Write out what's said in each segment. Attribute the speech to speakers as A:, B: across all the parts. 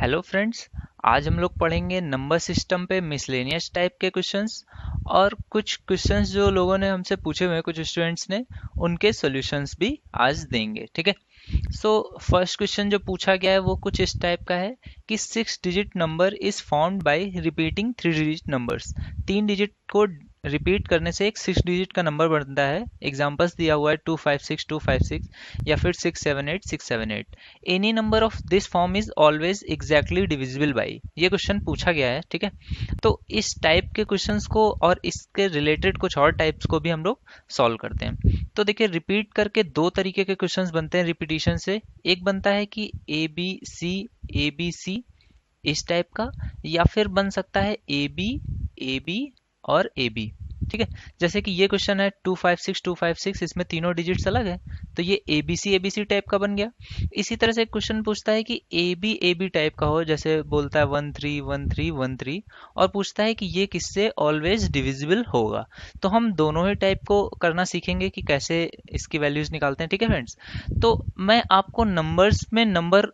A: Hello friends. आज हम लोग पढ़ेंगे नंबर सिस्टम पे मिसलेनियस टाइप के क्वेश्चंस और कुछ क्वेश्चंस जो लोगों ने हमसे पूछे हुए हैं, कुछ स्टूडेंट्स ने, उनके सॉल्यूशंस भी आज देंगे। ठीक है। सो फर्स्ट क्वेश्चन जो पूछा गया है वो कुछ इस टाइप का है कि 6 digit number is formed by repeating 3 digit numbers. 3 digit को रिपीट करने से एक 6 डिजिट का नंबर बनता है। एग्जांपल्स दिया हुआ है 256 या फिर 678 any number of this form is always exactly divisible by. ये क्वेश्चन पूछा गया है। ठीक है। तो इस टाइप के क्वेश्चंस को और इसके रिलेटेड कुछ और टाइप्स को भी हम लोग सॉल्व करते हैं। तो देखिए, रिपीट करके दो तरीके के क्वेश्चंस बनते हैं रिपीटिशन से। एक बनता है कि ए बी सी इस टाइप का, या फिर बन सकता है ए बी और ए बी। ठीक है। जैसे कि ये क्वेश्चन है 256 इसमें तीनों डिजिट्स अलग है, तो ये ए बी सी टाइप का बन गया। इसी तरह से एक क्वेश्चन पूछता है कि ए बी टाइप का हो, जैसे बोलता है 13 और पूछता है कि ये किससे ऑलवेज डिविजिबल होगा। तो हम दोनों ही टाइप को करना सीखेंगे कि कैसे इसकी वैल्यूज निकालते हैं। ठीक है फ्रेंड्स। तो मैं आपको नंबर्स में नंबर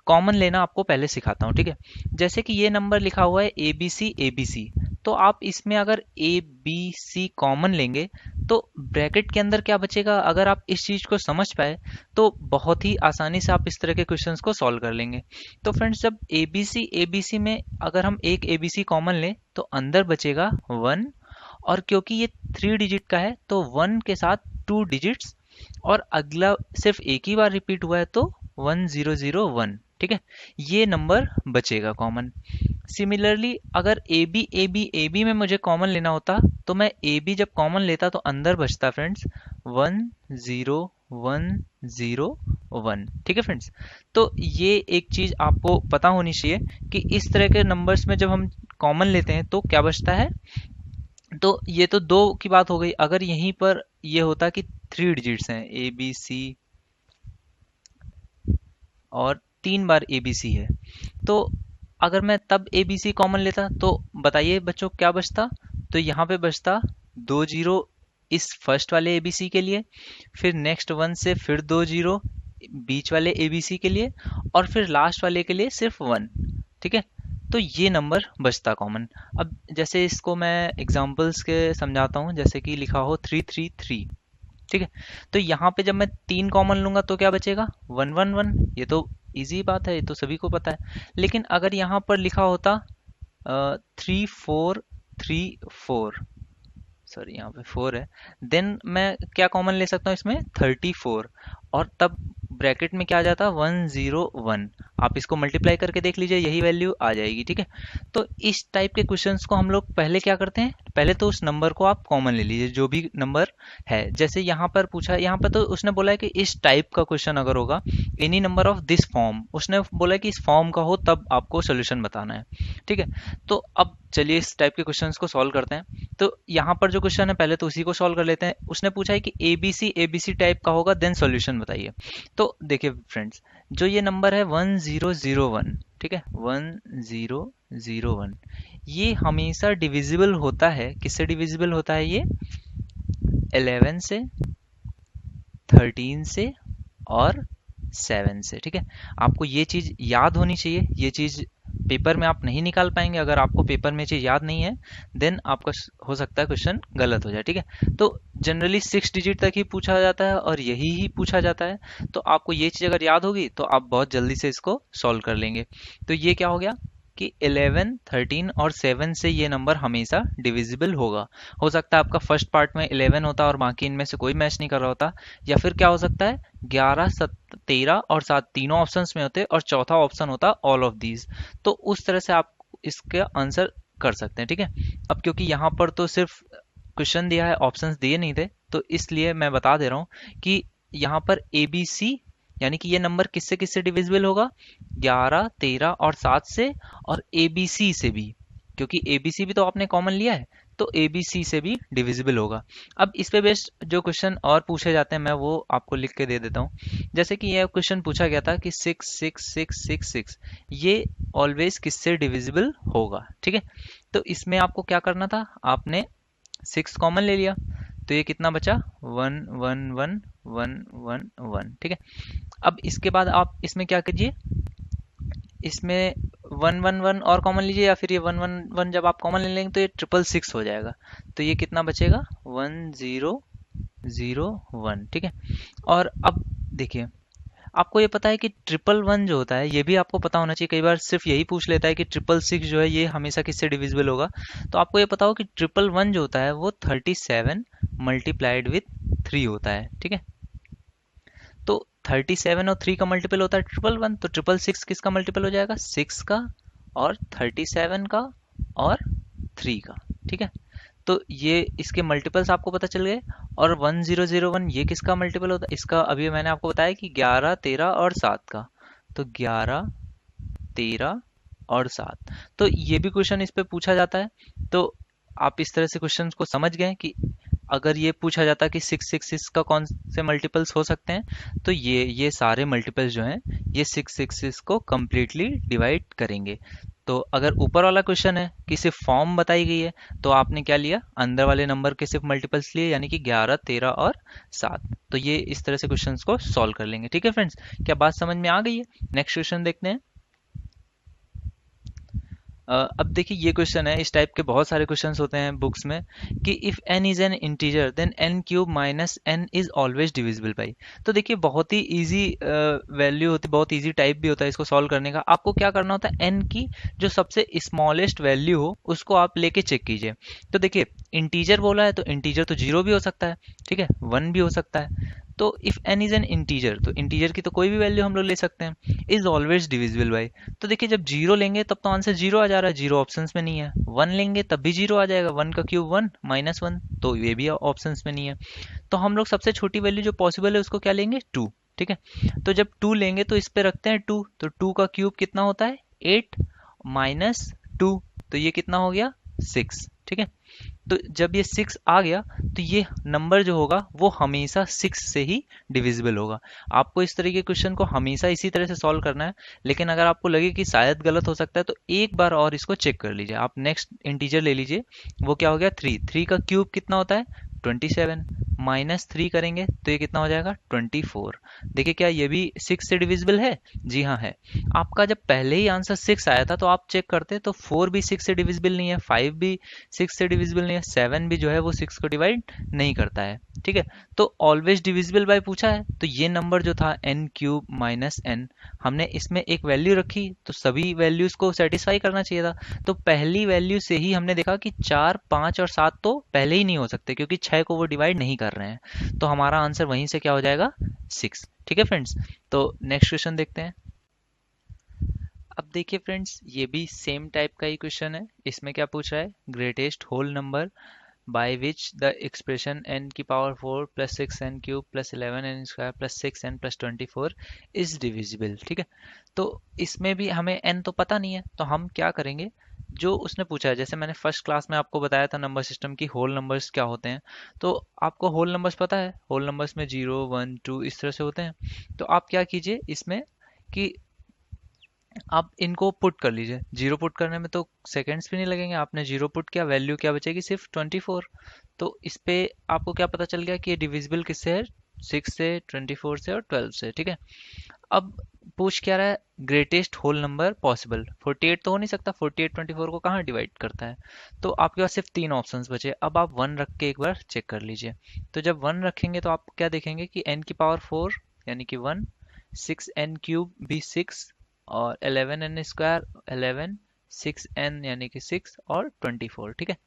A: कॉमन लेना आपको पहले सिखाता हूँ। ठीक है। जैसे कि ये नंबर लिखा हुआ है ए बी सी, तो आप इसमें अगर ए बी सी कॉमन लेंगे तो ब्रैकेट के अंदर क्या बचेगा, अगर आप इस चीज को समझ पाए तो बहुत ही आसानी से आप इस तरह के क्वेश्चंस को सॉल्व कर लेंगे। तो फ्रेंड्स, जब ए बी सी में अगर हम एक ए बी सी कॉमन लें तो अंदर बचेगा 1, और क्योंकि ये 3 डिजिट का है तो 1 के साथ 2 डिजिट्स, और अगला सिर्फ एक ही बार रिपीट हुआ है तो 1001। ठीक है। ये नंबर बचेगा कॉमन। सिमिलरली अगर ए बी में मुझे कॉमन लेना होता तो मैं ए बी जब कॉमन लेता तो अंदर बचता फ्रेंड्स 10 1 0 1। ठीक है फ्रेंड्स। तो ये एक चीज आपको पता होनी चाहिए कि इस तरह के नंबर्स में जब हम कॉमन लेते हैं तो क्या बचता है। तो ये तो दो की बात हो गई। अगर यहीं पर ये होता कि 3 डिजिट्स हैं ए बी सी और 3 बार ए बी सी है, तो अगर मैं तब ए बी सी कॉमन लेता तो बताइए बच्चों क्या बचता। तो यहाँ पे बचता 2 0 इस फर्स्ट वाले ए बी सी के लिए, फिर नेक्स्ट 1 से फिर 2 0 बीच वाले ए बी सी के लिए, और फिर लास्ट वाले के लिए सिर्फ 1। ठीक है। तो ये नंबर बचता कॉमन। अब जैसे इसको मैं एग्जांपल्स के समझाता हूँ, जैसे कि लिखा हो 3 3 3। ठीक है। तो यहाँ पे जब मैं 3 कॉमन लूंगा तो क्या बचेगा 1 1 1। ये तो इजी बात है, ये तो सभी को पता है। लेकिन अगर यहाँ पर लिखा होता 3 4 3 4, सॉरी यहाँ पे 4 है, देन मैं क्या कॉमन ले सकता हूँ इसमें 34, और तब ब्रैकेट में क्या आ जाता 1 0 1। आप इसको मल्टीप्लाई करके देख लीजिए, यही वैल्यू आ जाएगी। ठीक है। तो इस टाइप के क्वेश्चंस को हम लोग पहले क्या करते हैं, पहले तो उस नंबर को आप कॉमन ले लीजिए जो भी नंबर है। जैसे यहाँ पर पूछा, यहाँ पर तो उसने बोला है कि इस टाइप का क्वेश्चन अगर होगा any number of this form, उसने बोला है कि इस फॉर्म का हो तब आपको सोल्यूशन बताना है। ठीक है। तो अब चलिए इस टाइप के क्वेश्चंस को सॉल्व करते हैं। तो यहाँ पर जो क्वेश्चन है पहले तो उसी को सॉल्व कर लेते हैं। उसने पूछा है कि ए बी सी टाइप का होगा, देन सॉल्यूशन बताइए। तो देखिए फ्रेंड्स, जो ये नंबर है 1001, ठीक है 1001, ये हमेशा डिविजिबल होता है। किससे डिविजिबल होता है ये, 11 से, 13 से और 7 से। ठीक है। आपको ये चीज याद होनी चाहिए। ये चीज पेपर में आप नहीं निकाल पाएंगे। अगर आपको पेपर में चीज याद नहीं है देन आपका हो सकता है क्वेश्चन गलत हो जाए। ठीक है। तो जनरली 6 डिजिट तक ही पूछा जाता है और यही ही पूछा जाता है। तो आपको ये चीज अगर याद होगी तो आप बहुत जल्दी से इसको सॉल्व कर लेंगे। तो ये क्या हो गया कि 11 13 और 7 से ये नंबर हमेशा डिविजिबल होगा। हो सकता है आपका फर्स्ट पार्ट में 11 होता और बाकी इनमें से कोई मैच नहीं कर रहा होता, या फिर क्या हो सकता है 11 13 और 7 तीनों ऑप्शंस में होते और चौथा ऑप्शन होता ऑल ऑफ दीज। तो उस तरह से आप इसका आंसर कर सकते हैं। ठीक है। अब क्योंकि यहाँ पर तो सिर्फ क्वेश्चन दिया है, ऑप्शंस दिए नहीं थे, तो इसलिए मैं बता दे रहा हूँ कि यहाँ पर ए बी सी यानी कि ये नंबर किससे किससे डिविजिबल होगा, 11 13 और 7 से, और ए बी सी से भी, क्योंकि ए बी सी भी तो आपने कॉमन लिया है, तो ए बी सी से भी डिविजिबल होगा। अब इस पे बेस्ड जो क्वेश्चन और पूछे जाते हैं मैं वो आपको लिख के दे देता हूँ। जैसे कि यह क्वेश्चन पूछा गया था कि 6 ये ऑलवेज किससे डिविजिबल होगा। ठीक है। तो इसमें आपको क्या करना था, आपने 6 कॉमन ले लिया, तो ये कितना बचा 1 1 1 1 1। ठीक है। अब इसके बाद आप इसमें क्या कीजिए, इसमें वन वन वन और कॉमन लीजिए, या फिर ये वन वन वन जब आप कॉमन ले लेंगे तो ये 666 हो जाएगा। तो ये कितना बचेगा, 1001, ठीक है। और अब देखिए, आपको ये पता है कि 111 जो होता है, ये भी आपको पता होना चाहिए। कई बार सिर्फ यही पूछ लेता है कि 666 जो है ये हमेशा किससे डिविजिबल होगा। तो आपको ये पता हो कि 111 जो होता है वो 37 मल्टीप्लाइड विथ 3 होता है, ठीक है। तो 37 और 3 का मल्टीपल होता है 111, तो 666 किसका मल्टीपल हो जाएगा, 6 का और 37 का और 3 का, ठीक है। तो ये इसके मल्टीपल्स आपको पता चल गए। और 1001 ये किसका मल्टीपल होता है, इसका अभी मैंने आपको बताया कि 11, 13 और 7 का। तो 11, 13 और 7, तो ये भी क्वेश्चन इस पे पूछा जाता है। तो आप इस तरह से क्वेश्चन को समझ गए कि अगर ये पूछा जाता कि 666 का कौन से मल्टीपल्स हो सकते हैं, तो ये सारे मल्टीपल्स जो हैं ये 666 को कंप्लीटली डिवाइड करेंगे। तो अगर ऊपर वाला क्वेश्चन है कि सिर्फ फॉर्म बताई गई है, तो आपने क्या लिया, अंदर वाले नंबर के सिर्फ मल्टीपल्स लिए, यानी कि 11, 13 और 7। तो ये इस तरह से क्वेश्चंस को सॉल्व कर लेंगे, ठीक है फ्रेंड्स। क्या बात समझ में आ गई है? नेक्स्ट क्वेश्चन देखते हैं। अब देखिए ये क्वेश्चन है, इस टाइप के बहुत सारे क्वेश्चंस होते हैं बुक्स में कि if n is an integer then n cube minus n is always divisible by. तो देखिए बहुत ही इजी वैल्यू होती है, बहुत इजी टाइप भी होता है इसको सॉल्व करने का। आपको क्या करना होता है, n की जो सबसे स्मॉलेस्ट वैल्यू हो उसको आप लेके चेक कीजिए। तो देखिए इंटीजर बोला है, तो इंटीजर तो जीरो भी हो सकता है, ठीक है, वन भी हो सकता है। तो if n is an integer, तो इंटीजर की तो कोई भी वैल्यू हम लोग ले सकते हैं। इज ऑलवेज डिविजिबल बाई, तो देखिए जब जीरो लेंगे तब तो आंसर जीरो आ जा रहा है, जीरो ऑप्शंस में नहीं है। वन लेंगे तब भी जीरो आ जाएगा, वन का क्यूब वन माइनस वन, तो ये भी ऑप्शंस में नहीं है। तो हम लोग सबसे छोटी वैल्यू जो पॉसिबल है उसको क्या लेंगे, टू, ठीक है। तो जब टू लेंगे तो इस पे रखते हैं टू, तो टू का क्यूब कितना होता है, एट, माइनस टू, तो ये कितना हो गया, सिक्स, ठीक है। तो जब ये सिक्स आ गया तो ये नंबर जो होगा वो हमेशा सिक्स से ही डिविजिबल होगा। आपको इस तरीके के क्वेश्चन को हमेशा इसी तरह से सॉल्व करना है। लेकिन अगर आपको लगे कि शायद गलत हो सकता है तो एक बार और इसको चेक कर लीजिए। आप नेक्स्ट इंटीजर ले लीजिए, वो क्या हो गया, थ्री, थ्री का क्यूब कितना होता है, 27, माइनस थ्री करेंगे तो ये कितना हो जाएगा, 24। देखिए क्या ये भी सिक्स से डिविजिबल है, जी हाँ है। आपका जब पहले ही आंसर सिक्स आया था तो आप चेक करते तो फोर भी सिक्स से डिविजिबल नहीं है, फाइव भी सिक्स से डिविजिबल नहीं है, सेवन भी जो है वो सिक्स को डिवाइड नहीं करता है, ठीक है। तो ऑलवेज डिविजिबल बाय पूछा है, तो ये नंबर जो था एन क्यूब माइनस एन, हमने इसमें एक वैल्यू रखी तो सभी वैल्यूज को सेटिस्फाई करना चाहिए था। तो पहली वैल्यू से ही हमने देखा कि चार, पाँच और सात तो पहले ही नहीं हो सकते क्योंकि छः को वो डिवाइड नहीं कर रहे हैं। तो हमारा आंसर वहीं से क्या हो जाएगा, सिक्स, ठीक है फ्रेंड्स। तो नेक्स्ट क्वेश्चन देखते हैं। अब देखिए फ्रेंड्स, ये भी सेम टाइप का ही क्वेश्चन है। इसमें क्या पूछ रहा है, greatest whole number by which the expression n की power 4 plus 6n cube plus 11n square plus 6n plus 24 is divisible, ठीक है। तो इसमें भी हमें n तो पता नहीं है, तो हम क्या करेंगे, जो उसने पूछा है, जैसे मैंने फर्स्ट क्लास में आपको बताया था नंबर सिस्टम की होल नंबर्स क्या होते हैं, तो आपको होल नंबर्स पता है, होल नंबर्स में जीरो, वन, टू इस तरह से होते हैं। तो आप क्या कीजिए इसमें कि आप इनको पुट कर लीजिए। जीरो पुट करने में तो सेकंड्स भी नहीं लगेंगे, आपने जीरो पुट किया, वैल्यू क्या बचेगी, सिर्फ 24। तो इस पे आपको क्या पता चल गया कि ये डिविजिबल किससे है, सिक्स से, 24 से और 12 से, ठीक है। अब पूछ क्या रहा है, ग्रेटेस्ट होल नंबर पॉसिबल। 48 तो हो नहीं सकता, 48 24 को कहाँ डिवाइड करता है। तो आपके पास सिर्फ तीन ऑप्शंस बचे। अब आप वन रख के एक बार चेक कर लीजिए। तो जब वन रखेंगे तो आप क्या देखेंगे कि एन की पावर 4 यानी कि वन, सिक्स एन क्यूब भी सिक्स, और 11 एन स्क्वायर 11, सिक्स एन यानी कि सिक्स और 24, ठीक है।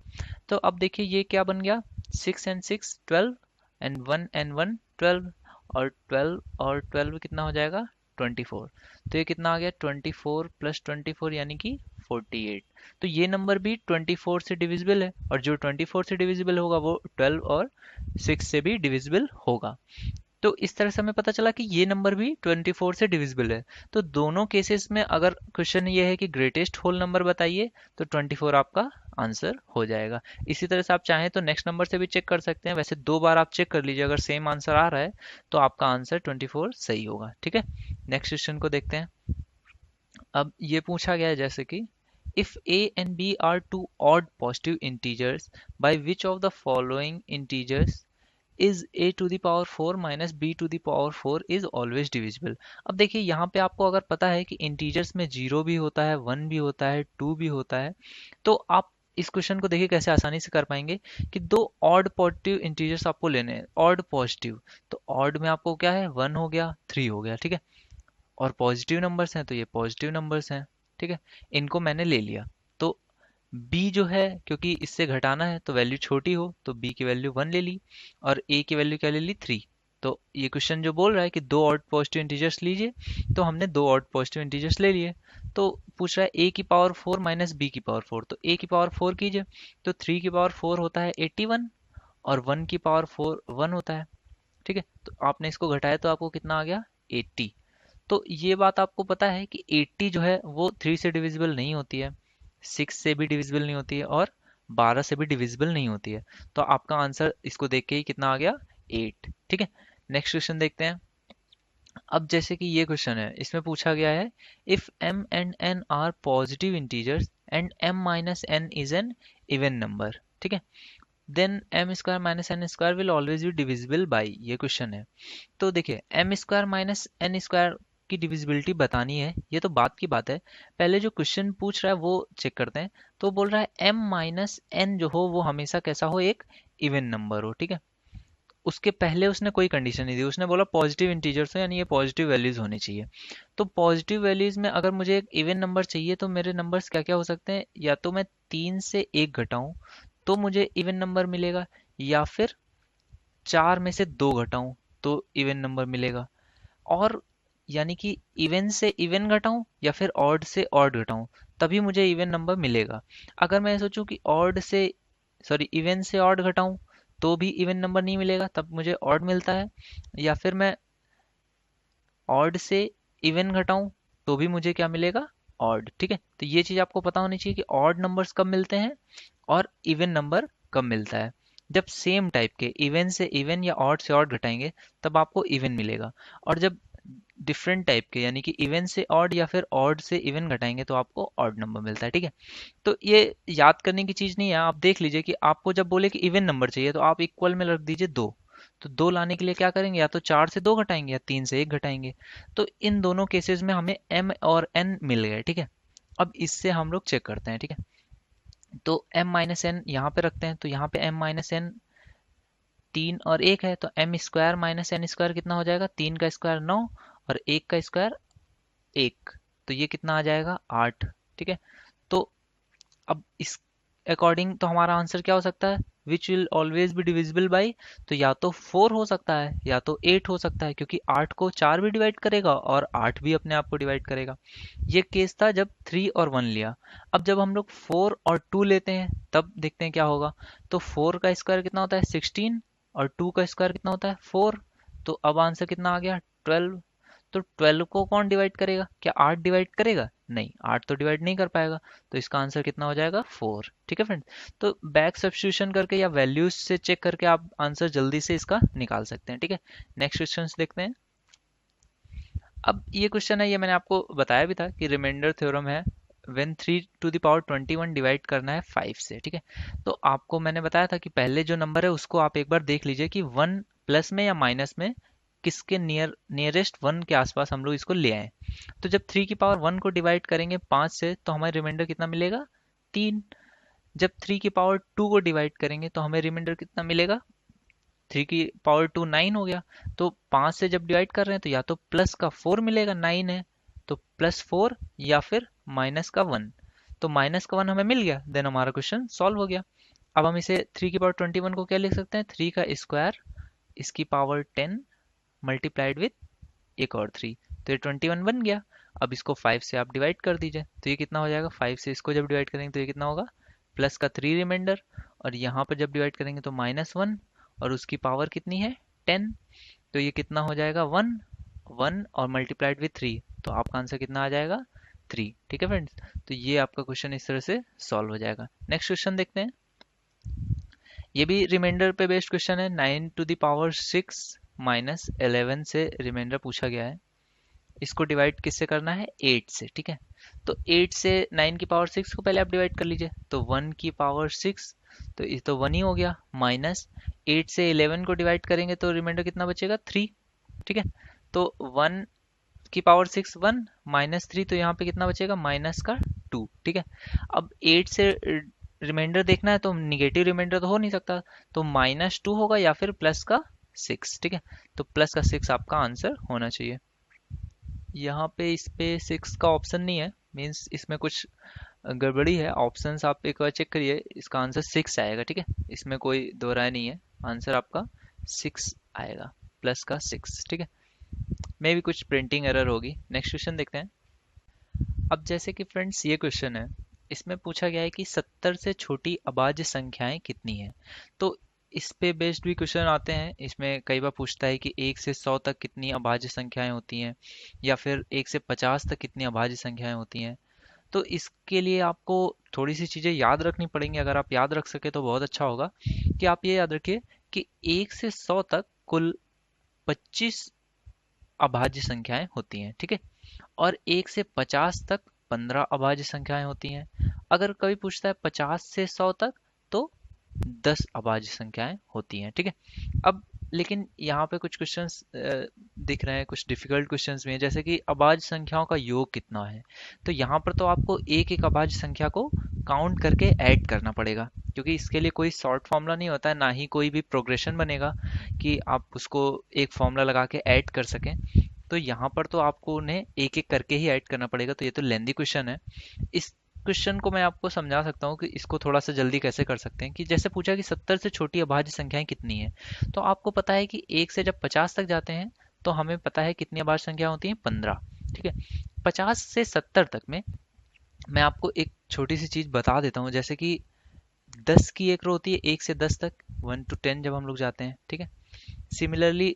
A: तो अब देखिए ये क्या बन गया, six and six 12, and one 12, और 12 और 12 कितना हो जाएगा, 24। तो ये कितना आ गया, 24 प्लस 24 यानी कि 48। तो ये नंबर भी 24 से डिविजिबल है, और जो 24 से डिविजिबल होगा वो 12 और 6 से भी डिविजिबल होगा। तो इस तरह से हमें पता चला कि ये नंबर भी 24 से डिविजिबल है। तो दोनों केसेस में अगर क्वेश्चन ये है कि ग्रेटेस्ट होल नंबर बताइए, तो 24 आपका आंसर हो जाएगा। इसी तरह से आप चाहें तो नेक्स्ट नंबर से भी चेक कर सकते हैं। वैसे दो बार आप चेक कर लीजिए, अगर सेम आंसर आ रहा है तो आपका आंसर 24 सही होगा, ठीक है। नेक्स्ट क्वेश्चन को देखते हैं। अब ये पूछा गया है जैसे कि if a and b are two odd positive integers, by which of the following integers is A to the power 4 minus B to the power 4 is always divisible. अब देखिए यहाँ पे आपको अगर पता है कि इंटीजर्स में जीरो भी होता है, वन भी होता है, टू भी होता है, तो आप इस क्वेश्चन को देखिए कैसे आसानी से कर पाएंगे कि दो ऑड पॉजिटिव इंटीजर्स आपको लेने हैं, ऑड पॉजिटिव। तो ऑड में आपको क्या है, वन हो गया, थ्री हो गया, ठीक है। और पॉजिटिव नंबर्स हैं तो ये पॉजिटिव नंबर्स हैं, ठीक है। इनको मैंने ले लिया। तो बी जो है, क्योंकि इससे घटाना है तो वैल्यू छोटी हो, तो बी की वैल्यू वन ले ली, और ए की वैल्यू क्या ले ली, थ्री। तो ये क्वेश्चन जो बोल रहा है कि दो ऑड पॉजिटिव इंटीजर्स लीजिए, तो हमने दो ऑड पॉजिटिव इंटीजर्स ले लिए। तो पूछ रहा है ए की पावर फोर माइनस बी की पावर फोर, तो ए की पावर फोर कीजिए, तो थ्री की पावर फोर होता है 81, और वन की पावर फोर वन होता है, ठीक है। तो आपने इसको घटाया तो आपको कितना आ गया, 80। तो ये बात आपको पता है कि 80 जो है वो 3 से डिविजिबल नहीं होती है, 6 से भी डिविजिबल नहीं होती है, और 12 से भी डिविजिबल नहीं होती है। तो आपका आंसर इसको देख के ही कितना आ गया, 8, ठीक है। नेक्स्ट क्वेश्चन देखते हैं। अब जैसे कि ये क्वेश्चन है, इसमें पूछा गया है if m and n are positive integers and m minus n is an even number, ठीक है, then m square minus n square will always be divisible by, ये क्वेश्चन है। तो देखिए M square minus N square की divisibility बतानी है, ये तो बात की बात है। पहले जो क्वेश्चन पूछ रहा है वो चेक करते हैं। तो बोल रहा है एम माइनस एन जो हो वो हमेशा कैसा हो, एक इवन नंबर हो, ठीक है। उसके पहले उसने कोई कंडीशन नहीं दी, उसने बोला पॉजिटिव इंटीजर्स हो, यानी ये पॉजिटिव वैल्यूज होनी चाहिए। तो पॉजिटिव वैल्यूज में अगर मुझे एक इवन नंबर चाहिए तो मेरे नंबर्स क्या क्या हो सकते हैं, या तो मैं तीन से एक घटाऊं तो मुझे इवन नंबर मिलेगा, या फिर चार में से दो घटाऊं तो इवन नंबर मिलेगा, और यानी कि इवन से इवन घटाऊं या फिर ऑड से ऑड घटाऊं तभी मुझे इवन नंबर मिलेगा। अगर मैं सोचूं कि ऑड से, सॉरी, इवन से ऑड घटाऊं तो भी इवन नंबर नहीं मिलेगा, तब मुझे ऑड मिलता है। या फिर मैं ऑड से इवन घटाऊं तो भी मुझे क्या मिलेगा, ऑड, ठीक है। तो ये चीज आपको पता होनी चाहिए कि ऑड नंबर्स कब मिलते हैं और इवन नंबर कब मिलता है। जब सेम टाइप के इवन से इवन या ऑड से ऑड घटाएंगे तब आपको इवन मिलेगा, और जब डिफरेंट टाइप के यानी कि इवन से ऑड या फिर ऑड से इवन घटाएंगे तो आपको ऑड नंबर मिलता है, ठीक है। तो ये याद करने की चीज नहीं है, आप देख लीजिए कि आपको जब बोले कि इवन नंबर चाहिए तो आप इक्वल में रख दीजिए दो। तो दो लाने के लिए क्या करेंगे, या तो चार से दो घटाएंगे या तीन से एक घटाएंगे। तो इन दोनों केसेस में हमें एम और एन मिल गए, ठीक है। अब इससे हम लोग चेक करते हैं, ठीक है। तो m माइनस एन यहाँ पे रखते हैं, तो यहाँ पे m माइनस एन तीन और एक है, तो M square minus N square कितना हो जाएगा, तीन का स्क्वायर नौ, और एक का स्क्वायर एक, तो ये कितना आ जाएगा, आठ, ठीक है। तो अब इस अकॉर्डिंग तो हमारा आंसर क्या हो सकता है, which will always be divisible by, तो या तो फोर हो सकता है या तो एट हो सकता है, क्योंकि आठ को चार भी डिवाइड करेगा और आठ भी अपने आप को डिवाइड करेगा। ये केस था जब थ्री और वन लिया। अब जब हम लोग फोर और टू लेते हैं तब देखते हैं क्या होगा। तो फोर का स्क्वायर कितना होता है, 16, और टू का स्क्वायर कितना होता है, फोर। तो अब आंसर कितना आ गया, 12। तो 12 को कौन डिवाइड करेगा, क्या आठ डिवाइड करेगा, नहीं, आठ तो डिवाइड नहीं कर पाएगा। तो इसका आंसर कितना हो जाएगा, फोर, ठीक है फ्रेंड। तो बैक सब्स्टिट्यूशन करके या वैल्यूज से चेक करके आप आंसर जल्दी से इसका निकाल सकते हैं, ठीक है। नेक्स्ट क्वेश्चन देखते हैं। अब ये क्वेश्चन है, ये मैंने आपको बताया भी था कि रिमाइंडर थ्योरम है, when 3 to the power 21 divide करना है 5 से, ठीक है। तो आपको मैंने बताया था कि पहले जो नंबर है उसको आप एक बार देख लीजिए कि वन प्लस में या माइनस में किसके नियरेस्ट वन के आसपास हम लोग इसको ले आए। तो जब 3 की पावर 1 को डिवाइड करेंगे 5 से तो हमें रिमाइंडर कितना मिलेगा, 3। जब 3 की पावर 2 को डिवाइड करेंगे तो हमें रिमाइंडर कितना मिलेगा, 3 की पावर 2 9 हो गया। तो 5 से जब डिवाइड कर रहे हैं तो या तो प्लस का 4 मिलेगा, 9 है तो प्लस 4, या फिर माइनस का 1। तो माइनस का 1 हमें मिल गया, देन हमारा क्वेश्चन सॉल्व हो गया। अब हम इसे 3 की पावर 21 को क्या लिख सकते हैं, 3 का स्क्वायर इसकी पावर 10 मल्टीप्लाइड विथ एक और 3, तो ये 21 बन गया। अब इसको 5 से आप डिवाइड कर दीजिए तो ये कितना हो जाएगा, 5 से इसको जब डिवाइड करेंगे तो ये कितना होगा, प्लस का 3 रिमाइंडर, और यहाँ पर जब डिवाइड करेंगे तो -1, और उसकी पावर कितनी है, 10। तो ये कितना हो जाएगा, 1, 1 और मल्टीप्लाइड विथ 3, तो आपका आंसर कितना आ जाएगा, 3, ठीक है फ्रेंड्स। तो ये आपका क्वेश्चन इस तरह से सॉल्व हो जाएगा। नेक्स्ट क्वेश्चन देखते हैं। ये भी रिमाइंडर पे बेस्ड क्वेश्चन है, 9 टू द पावर 6 माइनस 11 से रिमाइंडर पूछा गया है। इसको डिवाइड किससे करना है, 8 से, ठीक है। तो 8 से 9 की पावर 6 को पहले आप डिवाइड कर लीजिए, तो 1 की पावर 6, तो ये तो 1 ही हो गया, माइनस 8 से 11 को डिवाइड करेंगे तो रिमाइंडर कितना बचेगा, 3। ठीक है, तो 1 की पावर 6 1 माइनस 3, तो यहाँ पे कितना बचेगा, माइनस का 2। ठीक है, अब 8 से रिमाइंडर देखना है तो निगेटिव रिमाइंडर तो हो नहीं सकता, तो -2 होगा या फिर प्लस का 6। ठीक है, तो प्लस का 6 आपका आंसर होना चाहिए। यहाँ पे इस पे 6 का ऑप्शन नहीं है, मीन्स इसमें कुछ गड़बड़ी है। ऑप्शंस आप एक बार चेक करिए, इसका आंसर 6 आएगा। ठीक है, इसमें कोई दो राय नहीं है, आंसर आपका 6 आएगा, प्लस का 6। ठीक है, मे भी कुछ प्रिंटिंग एरर होगी। नेक्स्ट क्वेश्चन देखते हैं। अब जैसे कि फ्रेंड्स ये क्वेश्चन है, इसमें पूछा गया है कि 70 से छोटी अभाज्य संख्याएं कितनी हैं। तो इस पे बेस्ड भी क्वेश्चन आते हैं। इसमें कई बार पूछता है कि 1 से 100 तक कितनी अभाज्य संख्याएं होती हैं, या फिर 1 से 50 तक कितनी अभाज्य संख्याएं होती हैं। तो इसके लिए आपको थोड़ी सी चीज़ें याद रखनी पड़ेंगी। अगर आप याद रख सके तो बहुत अच्छा होगा। कि आप ये याद रखिए कि 1 से 100 तक कुल 25 अभाज्य संख्याएं होती हैं। ठीक है, और 1 से 50 तक 15 अभाज्य संख्याएं होती हैं। अगर कभी पूछता है 50 से 100 तक, तो 10 अभाज्य संख्याएं होती हैं। ठीक है, अब लेकिन यहाँ पे कुछ क्वेश्चंस दिख रहे हैं, कुछ डिफिकल्ट क्वेश्चंस भी हैं, जैसे कि अभाज्य संख्याओं का योग कितना है। तो यहाँ पर तो आपको एक एक अभाज्य संख्या को काउंट करके ऐड करना पड़ेगा, क्योंकि इसके लिए कोई शॉर्ट फॉर्मूला नहीं होता है, ना ही कोई भी प्रोग्रेशन बनेगा कि आप उसको एक फॉर्मूला लगा के ऐड कर सकें। तो यहाँ पर तो आपको उन्हें एक एक करके ही ऐड करना पड़ेगा। तो ये तो लेंदी क्वेश्चन है। इस क्वेश्चन को मैं आपको समझा सकता हूँ कि इसको थोड़ा सा जल्दी कैसे कर सकते हैं। कि जैसे पूछा कि 70 से छोटी अभाज्य संख्याएं कितनी हैं, तो आपको पता है कि 1 से जब 50 तक जाते हैं तो हमें पता है कितनी अभाज्य संख्या होती हैं, 15। ठीक है, 50 से 70 तक में मैं आपको एक छोटी सी चीज बता देता हूँ। जैसे कि 10 की एक रो होती है, 1 से 10 तक, 1 to 10 जब हम लोग जाते हैं। ठीक है, सिमिलरली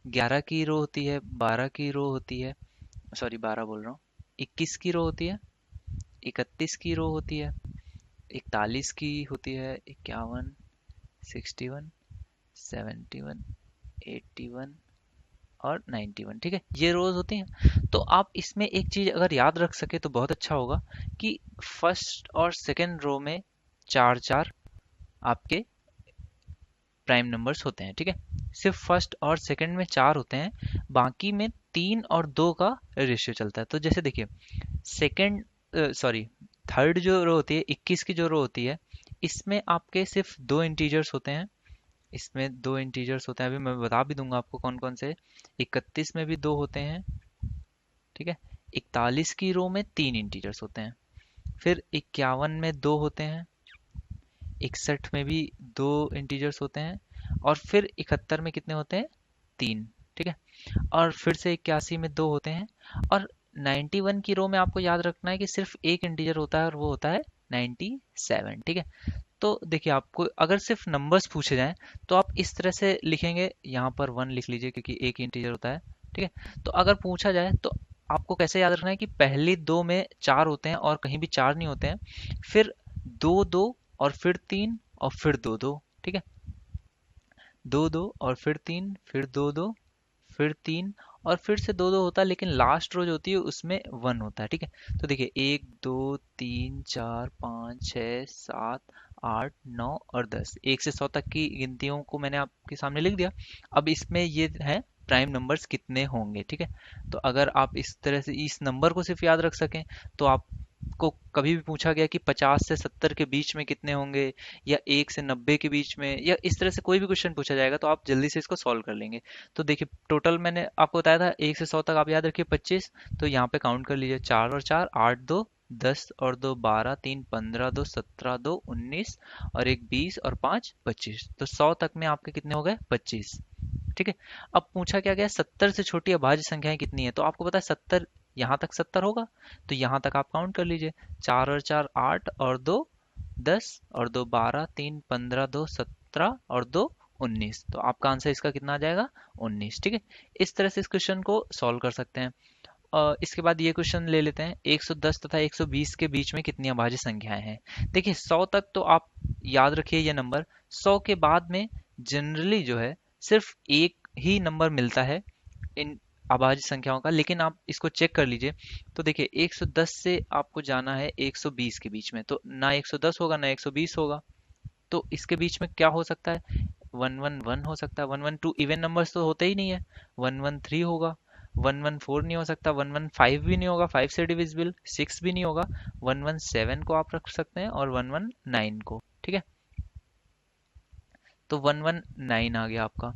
A: 11 की रो होती है, 12 की रो होती है, सॉरी 12 बोल रहा हूँ, 21 की रो होती है, 31 की रो होती है, 41 की होती है, 51, 61, 71, 81 और 91। ठीक है, ये रोज होती हैं। तो आप इसमें एक चीज अगर याद रख सके तो बहुत अच्छा होगा कि फर्स्ट और सेकंड रो में चार चार आपके प्राइम नंबर्स होते हैं। ठीक है, सिर्फ फर्स्ट और सेकंड में 4 होते हैं, बाकी में 3 और 2 का रेशियो चलता है। तो जैसे देखिए, सेकंड सॉरी थर्ड जो रो होती है, 21 की जो रो होती है, इसमें आपके सिर्फ दो इंटीजर्स होते हैं। इसमें दो इंटीजर्स होते हैं, अभी मैं बता भी दूंगा आपको कौन कौन से। 31 में भी दो होते हैं। ठीक है, 41 की रो में 3 इंटीजर्स होते हैं। फिर 51 में दो होते हैं, 61 में भी दो इंटीजर्स होते हैं, और फिर 71 में कितने होते हैं, 3। ठीक है, और फिर से 81 में दो होते हैं, और 91 की रो में आपको याद रखना है कि सिर्फ एक इंटीजर होता है और वो होता है 97। ठीक है, तो देखिए, आपको अगर सिर्फ नंबर्स पूछे जाएं तो आप इस तरह से लिखेंगे, यहाँ पर 1 लिख लीजिए क्योंकि एक इंटीजर होता है। ठीक है, तो अगर पूछा जाए तो आपको कैसे याद रखना है कि पहली दो में 4 होते हैं और कहीं भी 4 नहीं होते हैं, फिर दो दो और फिर 3 और फिर दो दो। ठीक है, दो दो और फिर 3, फिर दो दो, फिर 3 और फिर से दो दो होता है, लेकिन लास्ट रो जो होती है उसमें 1 होता है। ठीक है, तो देखिए 1 2 3 4 5 6 7 8 9 और 10, 1 से 100 तक की गिनतियों को मैंने आपके सामने लिख दिया। अब इसमें ये है प्राइम नंबर्स कितने होंगे। ठीक है, तो अगर आप इस तरह से इस नंबर को सिर्फ याद रख सकें तो आपको कभी भी पूछा गया कि 50 से 70 के बीच में कितने होंगे, या 1 से 90 के बीच में, या इस तरह से कोई भी क्वेश्चन पूछा जाएगा तो आप जल्दी से इसको सॉल्व कर लेंगे। तो देखिए, टोटल मैंने आपको बताया था 1 से 100 तक आप याद रखिए 25। तो यहाँ पे काउंट कर लीजिए, 4 और 4 8, 2 10 और 2 12, 3 15, 2 17, 2 19 और एक 20 और 5 25। तो 100 तक में आपके कितने हो गए, 25। ठीक है, अब पूछा क्या गया, 70 से छोटी अभाज्य संख्याएं कितनी है। तो आपको पता है 70, यहाँ तक 70 होगा, तो यहाँ तक आप काउंट कर लीजिए, 4 और 4 8 और 2 10 और 2 12, 3 15, 2 17 और 2 19। तो आपका आंसर इसका कितना आ जाएगा, 19। ठीक है, इस तरह से इस क्वेश्चन को सॉल्व कर सकते हैं। इसके बाद ये क्वेश्चन ले लेते हैं, 110 तथा 120 के बीच में कितनी अभाज्य संख्याएं हैं। देखिए 100 तक तो आप याद रखिए ये नंबर, 100 के बाद में जनरली जो है सिर्फ एक ही नंबर मिलता है इन अभाज्य संख्याओं का, लेकिन आप इसको चेक कर लीजिए। तो देखिए 110 से आपको जाना है 120 के बीच में, तो ना 110 होगा ना 120 होगा। तो इसके बीच में क्या हो सकता है? 111 हो सकता है, 112 इवन नंबर्स तो होते ही नहीं है, 113 होगा, 114 नहीं हो सकता, 115 भी नहीं होगा, 5 से डिविजिबल, 6 भी नहीं होगा, 117 को आप रख सकते हैं और 119 को, ठीक है। तो 119 आ गया आपका।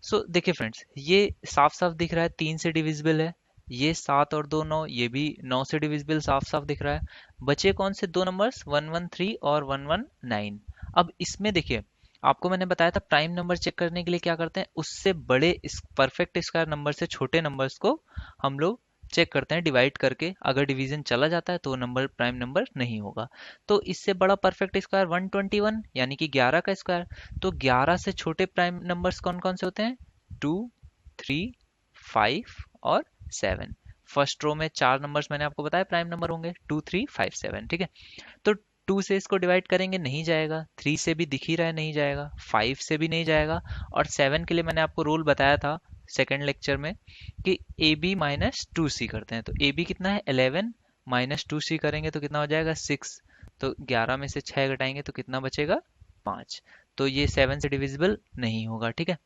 A: सो देखिए फ्रेंड्स, ये साफ साफ दिख रहा है 3 से डिविजिबल है, ये 7 और 2 9, ये भी 9 से डिविजिबल साफ साफ दिख रहा है। बचे कौन से दो नंबर्स? 113 और 119। अब इसमें देखिए, आपको मैंने बताया था प्राइम नंबर चेक करने के लिए क्या करते हैं, उससे बड़े इस परफेक्ट स्क्वायर नंबर से छोटे नंबर्स को हम लोग चेक करते हैं डिवाइड करके। अगर डिवीजन चला जाता है तो वो नंबर प्राइम नंबर नहीं होगा। तो इससे बड़ा परफेक्ट स्क्वायर 121 यानी कि 11 का स्क्वायर। तो 11 से छोटे प्राइम नंबर्स कौन कौन से होते हैं? 2, 3, 5 और 7। फर्स्ट रो में चार नंबर्स मैंने आपको बताया प्राइम नंबर होंगे, 2, 3, 5, 7, ठीक है। तो 2 से इसको डिवाइड करेंगे, नहीं जाएगा, 3 से भी दिख ही रहा है नहीं जाएगा, 5 से भी नहीं जाएगा, और 7 के लिए मैंने आपको रूल बताया था सेकेंड लेक्चर में कि ए बी माइनस टू सी करते हैं। तो ए बी कितना है? 11 माइनस टू सी करेंगे तो कितना हो जाएगा? 6। तो 11 में से 6 घटाएंगे तो कितना बचेगा? 5। तो ये 7 से डिविजिबल नहीं होगा, ठीक है।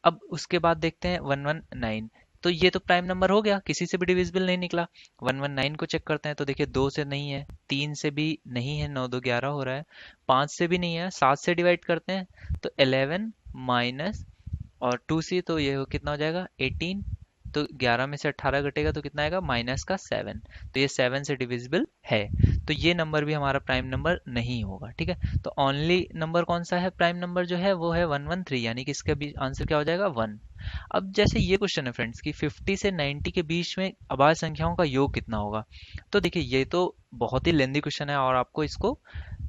A: अब उसके बाद देखते हैं 119। तो ये तो प्राइम नंबर हो गया, किसी से भी डिविजिबल नहीं निकला। 119 को चेक करते हैं, तो देखिए 2 से नहीं है, 3 से भी नहीं है, 9 2 11 हो रहा है, 5 से भी नहीं है, 7 से डिवाइड करते हैं तो 11 माइनस और 2 सी, तो ये कितना हो जाएगा? 18। तो 11 में से 18 घटेगा तो कितना आएगा? माइनस का 7। तो ये 7 से डिविजिबल है। तो ये नंबर भी हमारा प्राइम नंबर नहीं होगा, ठीक है। तो ओनली नंबर कौन सा है प्राइम नंबर जो है, वो है 113, यानी कि इसका भी आंसर क्या हो जाएगा? 1। अब जैसे ये क्वेश्चन है फ्रेंड्स कि 50 से 90 के बीच में अभाज्य संख्याओं का योग कितना होगा। तो देखिए ये तो बहुत ही लेंदी क्वेश्चन है और आपको इसको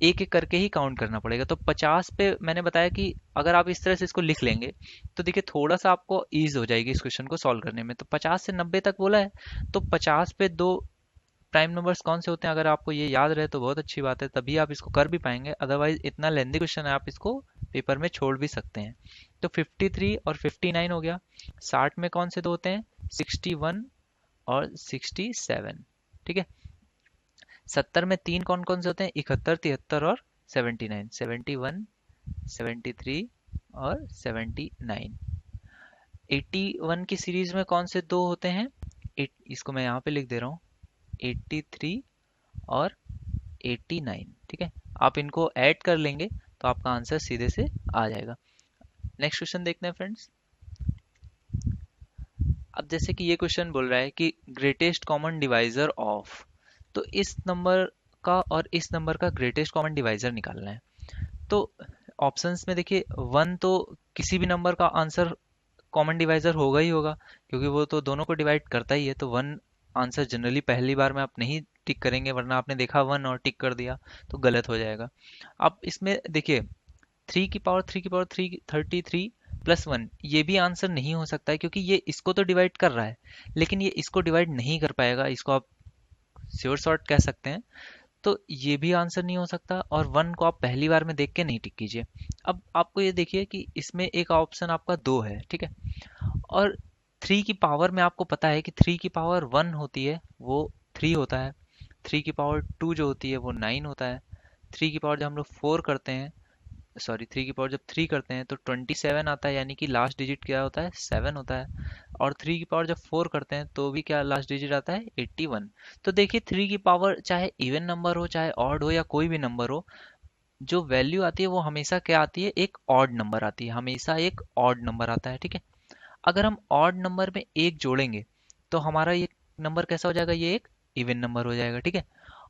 A: एक एक करके ही काउंट करना पड़ेगा। तो 50 पे मैंने बताया कि अगर आप इस तरह से इसको लिख लेंगे तो देखिए थोड़ा सा आपको ईज हो जाएगी इस क्वेश्चन को सॉल्व करने में। तो 50 से 90 तक बोला है, तो 50 पे दो प्राइम नंबर्स कौन से होते हैं, अगर आपको ये याद रहे तो बहुत अच्छी बात है, तभी आप इसको कर भी पाएंगे। अदरवाइज इतना लेंदी क्वेश्चन है, आप इसको पेपर में छोड़ भी सकते हैं। तो 53 और 59 हो गया। 60 में कौन से दो होते हैं? 61 और 67, ठीक है। 70 में तीन कौन कौन से होते हैं? 71, 73 और 79, 71, 73 और 79। 81 की सीरीज में कौन से दो होते हैं? इसको मैं यहाँ पे लिख दे रहा हूँ, 83 और 89, ठीक है। आप इनको ऐड कर लेंगे तो आपका आंसर सीधे से आ जाएगा। नेक्स्ट क्वेश्चन देखते हैं फ्रेंड्स। अब जैसे कि ये क्वेश्चन बोल रहा है कि ग्रेटेस्ट कॉमन डिवाइजर ऑफ, तो इस नंबर का और इस नंबर का ग्रेटेस्ट कॉमन डिवाइजर निकालना है। तो ऑप्शंस में देखिए 1 तो किसी भी नंबर का आंसर कॉमन डिवाइजर होगा ही होगा, क्योंकि वो तो दोनों को डिवाइड करता ही है। तो 1 आंसर जनरली पहली बार में आप नहीं टिक करेंगे, वरना आपने देखा 1 और टिक कर दिया तो गलत हो जाएगा। अब इसमें देखिए 3 की पावर 3 प्लस 1, ये भी आंसर नहीं हो सकता है, क्योंकि ये इसको तो डिवाइड कर रहा है लेकिन ये इसको डिवाइड नहीं कर पाएगा, इसको आप श्योर शॉर्ट कह सकते हैं। तो ये भी आंसर नहीं हो सकता, और 1 को आप पहली बार में देख के नहीं टिक कीजिए। अब आपको ये देखिए कि इसमें एक ऑप्शन आपका 2 है, ठीक है। और 3 की पावर में आपको पता है कि 3 की पावर 1 होती है वो 3 होता है, 3 की पावर 2 जो होती है वो 9 होता है, 3 की पावर जब हम लोग 4 करते हैं, सॉरी 3 की पावर जब 3 करते हैं तो 27 आता है, यानी कि लास्ट डिजिट क्या होता है? 7 होता है। और 3 की पावर जब 4 करते हैं तो भी क्या लास्ट डिजिट आता है? 81। तो देखिए 3 की पावर चाहे इवन नंबर हो चाहे ऑड हो या कोई भी नंबर हो, जो वैल्यू आती है वो हमेशा क्या आती है? एक ऑड नंबर आती है, हमेशा एक ऑड नंबर आता है, ठीक है। अगर हम ऑड नंबर में एक जोड़ेंगे तो हमारा ये नंबर कैसा हो जाएगा? ये एक इवन नंबर हो जाएगा, ठीक है।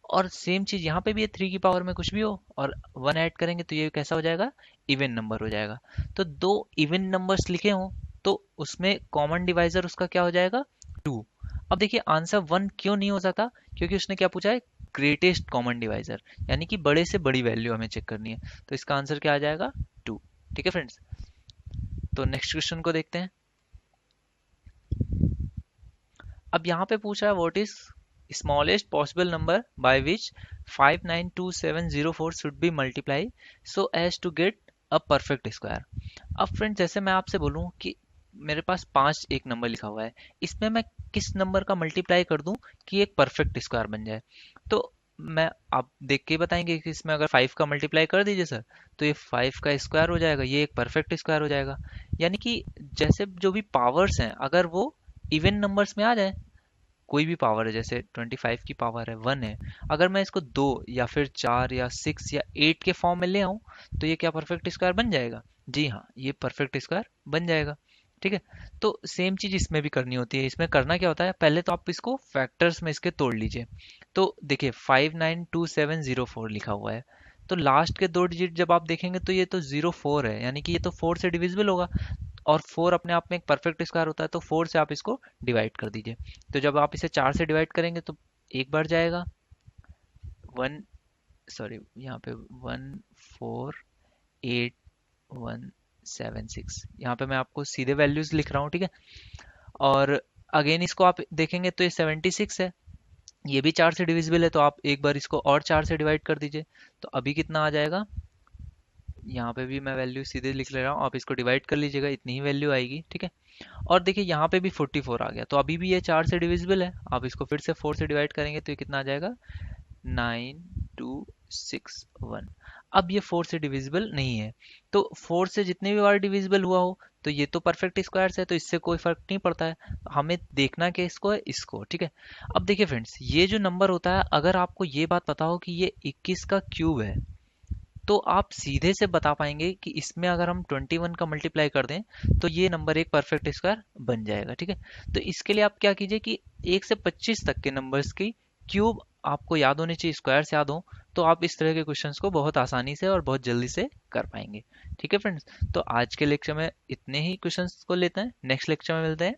A: और सेम चीज यहाँ पे भी है, 3 की पावर में कुछ भी हो और 1 ऐड करेंगे तो ये कैसा हो जाएगा? इवन नंबर हो जाएगा। तो दो इवन नंबर्स लिखे हों तो उसमें कॉमन डिवाइजर उसका क्या हो जाएगा? 2। अब देखिए आंसर 1 क्यों नहीं हो सकता? क्योंकि उसने क्या पूछा है? ग्रेटेस्ट कॉमन डिवाइजर, यानी कि बड़े से बड़ी वैल्यू हमें चेक करनी है। तो इसका आंसर क्या आ जाएगा? 2, ठीक है फ्रेंड्स। तो नेक्स्ट क्वेश्चन को देखते हैं। अब यहाँ पे पूछा है what is smallest possible number by which 592704 should be multiply so as to get a perfect square. अब फ्रेंड जैसे मैं आपसे बोलूं कि मेरे पास 5 एक नंबर लिखा हुआ है, इसमें मैं किस नंबर का मल्टीप्लाई कर दूं कि एक परफेक्ट स्क्वायर बन जाए। तो मैं आप देख के ही बताएंगे कि इसमें अगर 5 का मल्टीप्लाई कर दीजिए सर, तो ये 5 का स्क्वायर हो जाएगा, ये एक परफेक्ट स्क्वायर हो जाएगा। यानी कि जैसे जो भी पावर्स हैं अगर वो इवन नंबर्स में आ जाए, कोई भी पावर है जैसे 25 की पावर है 1 है, अगर मैं इसको 2 या फिर 4 या 6 या 8 के फॉर्म में ले आऊं, तो ये क्या परफेक्ट स्क्वायर बन जाएगा? जी हाँ, ये परफेक्ट स्क्वायर बन जाएगा। ठीक है। तो सेम चीज इसमें भी करनी होती है। इसमें करना क्या होता है, पहले तो आप इसको फैक्टर्स में इसके तोड़ लीजिए। तो देखिए 592704 लिखा हुआ है, तो लास्ट के दो डिजिट जब आप देखेंगे तो ये तो 04 है, यानी कि ये तो 4 से डिविजिबल होगा। और 4 अपने आप में एक परफेक्ट स्क्वायर होता है, तो 4 से आप इसको डिवाइड कर दीजिए। तो जब आप इसे 4 से डिवाइड करेंगे तो एक बार जाएगा, वन, सॉरी यहाँ पे 148,176, यहाँ पे मैं आपको सीधे वैल्यूज लिख रहा हूँ, ठीक है। और अगेन इसको आप देखेंगे तो ये 76 है, ये भी 4 से डिविजिबल है, तो आप एक बार इसको और 4 से डिवाइड कर दीजिए। तो अभी कितना आ जाएगा, यहाँ पे भी मैं वैल्यू सीधे लिख ले रहा हूँ, आप इसको डिवाइड कर लीजिएगा, इतनी ही वैल्यू आएगी, ठीक है। और देखिए यहाँ पे भी 44 आ गया, तो अभी भी ये 4 से डिविजिबल है, आप इसको फिर से 4 से डिवाइड करेंगे तो ये कितना आ जाएगा, 9261। अब ये 4 से डिविजिबल नहीं है, तो 4 से जितने भी बार डिविजिबल हुआ हो तो ये तो परफेक्ट स्क्वायर्स है, तो इससे कोई फर्क नहीं पड़ता है। हमें देखना कि इसको है, इसको, ठीक है। अब देखिए फ्रेंड्स, ये जो नंबर होता है, अगर आपको ये बात पता हो कि ये 21 का क्यूब है, तो आप सीधे से बता पाएंगे कि इसमें अगर हम 21 का मल्टीप्लाई कर दें तो ये नंबर एक परफेक्ट स्क्वायर बन जाएगा, ठीक है। तो इसके लिए आप क्या कीजिए कि 1 से 25 तक के नंबर्स की क्यूब आपको याद होने चाहिए, स्क्वायर्स याद हो, तो आप इस तरह के क्वेश्चंस को बहुत आसानी से और बहुत जल्दी से कर पाएंगे। ठीक है फ्रेंड्स, तो आज के लेक्चर में इतने ही क्वेश्चंस को लेते हैं, नेक्स्ट लेक्चर में मिलते हैं।